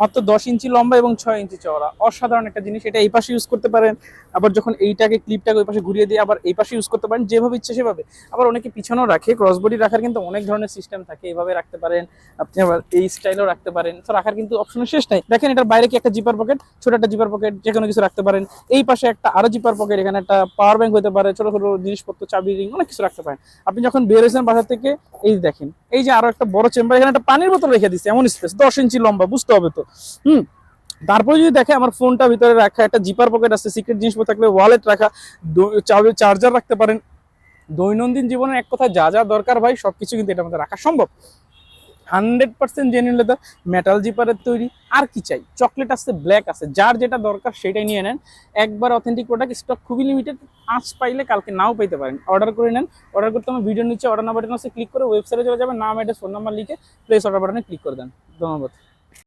মাত্র 10 ইঞ্চি লম্বা এবং 6 ইঞ্চি চওড়া, অসাধারণ একটা জিনিস। এটা এই পাশে ইউজ করতে পারেন, আবার যখন এইটাকে ক্লিপটাকে ওই পাশে ঘুরিয়ে দিয়ে আবার এই পাশে ইউজ করতে পারেন, যেভাবে ইচ্ছে সেভাবে। আবার অনেকে পিছনেও রাখে, ক্রসবডি রাখার কিন্তু অনেক ধরনের সিস্টেম থাকে, এইভাবে রাখতে পারেন আপনি, আবার এই স্টাইলেও রাখতে পারেন। তো রাখার কিন্তু অপশনের শেষ নাই। দেখেন এটার বাইরে কি একটা জিপার পকেট, ছোট একটা জিপার পকেট, যে কোনো কিছু রাখতে পারেন। এই পাশে একটা আরো জিপার পকেট, এখানে একটা পাওয়ার ব্যাংক হতে পারে, ছোট ছোট জিনিসপত্র, চাবি, রিং, অনেক কিছু রাখতে পারেন। আপনি যখন বের হয়েছেন বাসা থেকে, এই দেখেন এই যে আরো একটা বড় চেম্বার, এখানে একটা পানির বোতল রেখে দিচ্ছে, এমন স্পেস, 10 ইঞ্চি লম্বা, বুঝতে হবে তো। হুম। তারপরে যদি দেখে আমার ফোনটা ভিতরে রাখা, একটা জিপার পকেট আছে, সিক্রেট জিনিসপত্র থাকলে ওয়ালেট রাখা, চার্জার রাখতে পারেন। দৈনন্দিন জীবনের এক কথায় যা যা দরকার ভাই, সবকিছু কিন্তু এটার মধ্যে রাখা সম্ভব। 100% জেনুইন লেদার, মেটাল জিপারের তৈরি। আর কি চাই? চকলেট আছে, ব্ল্যাক আছে, যার যেটা দরকার সেটাই নিয়ে নেন। একবার অথেন্টিক প্রোডাক্ট, স্টক খুবই লিমিটেড, আজ পাইলে কালকে নাও পাইতে পারেন। অর্ডার করে নেন। অর্ডার করতে আমার ভিডিওর নিচে অর্ডার নাম্বার বাটন আছে, ক্লিক করে ওয়েবসাইটে চলে যাবেন, নাম, অ্যাড্রেস, ফোন নাম্বার লিখে প্লেস অর্ডার বাটনে ক্লিক করে দেন। ধন্যবাদ।